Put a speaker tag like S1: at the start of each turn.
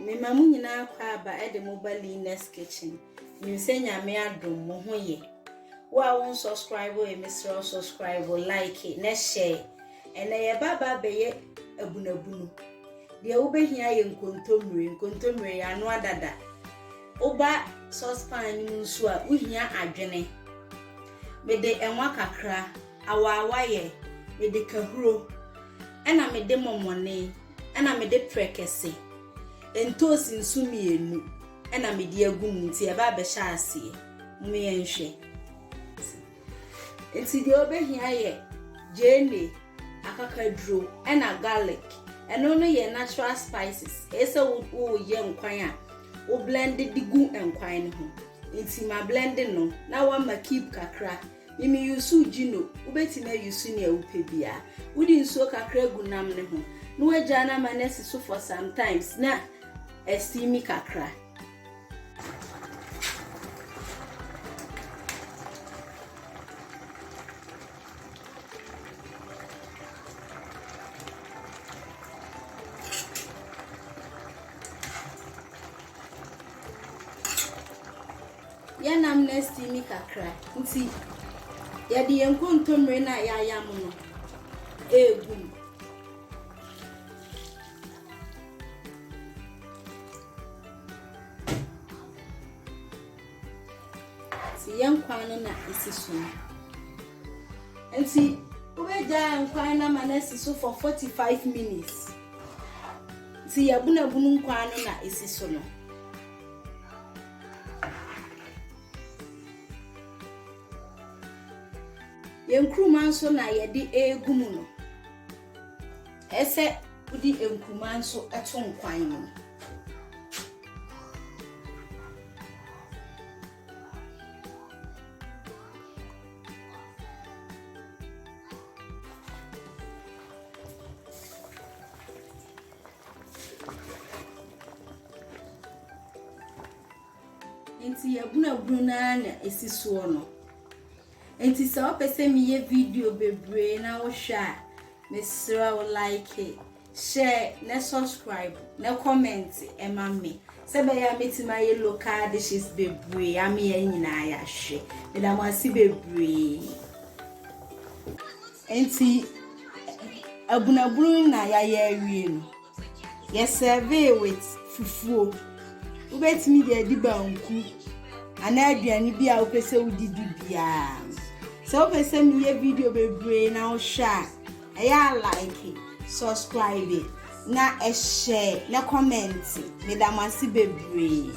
S1: Me mamu nyina kwa aba e de mobile Ines kitchen. Me se nyame adom mo ho ye. Wa won subscribe o emisro subscribe like it na share. Ene ye baba be ye Abunuabunu. De wo behia ye nkontomire ya no adada. Oba saucepan ni nso a uhia adwene. Me de enwa kakra awawa ye me de kahuro. Ena me de momone, ena me de prekese. Entos nsumienu ena me de agum nti e ba be sha ase. Mu ye nhwe. Enti de obehia ye jene akakaduro ena garlic. Eno no ye natural spices. Ese wo ye nkwan a wo blend digu nkwan no ho. Enti ma blend no na wa ma keep kakra. Mimi yusu jino ubetima yusu ne awupe bia. Wudi nsuo kakra gu nam ne ho. No agya na manesi so for sometimes na estimi kakra. Ya nam na estimi kakra. Nti ya di kontomire na ya yam no egum. Si yankwan no na esiso. Enti ubeja yankwan na manesi so for 45 minutes. Si Abunuabunu nkwan no na esiso no. Yenkruma nso na yedi egumu no. Ese udi enkruma nso eto nkwan no. Enti Abunuabunu na esiso no. Enti sa opese mi ye video bebre na wo hwa mesra wo like share na subscribe na comment ema me se be ya metima ye local dishes bebre am ye nyina ya hwe me da mo asi bebre. Enti Abunuabunu na ya awie no ye serve with fufuo ubetimi de adi banku ana aduane bi a opese udidi bia. So pese mi ye video bebre na o share ya like subscribe na share na comment me da masi bebre.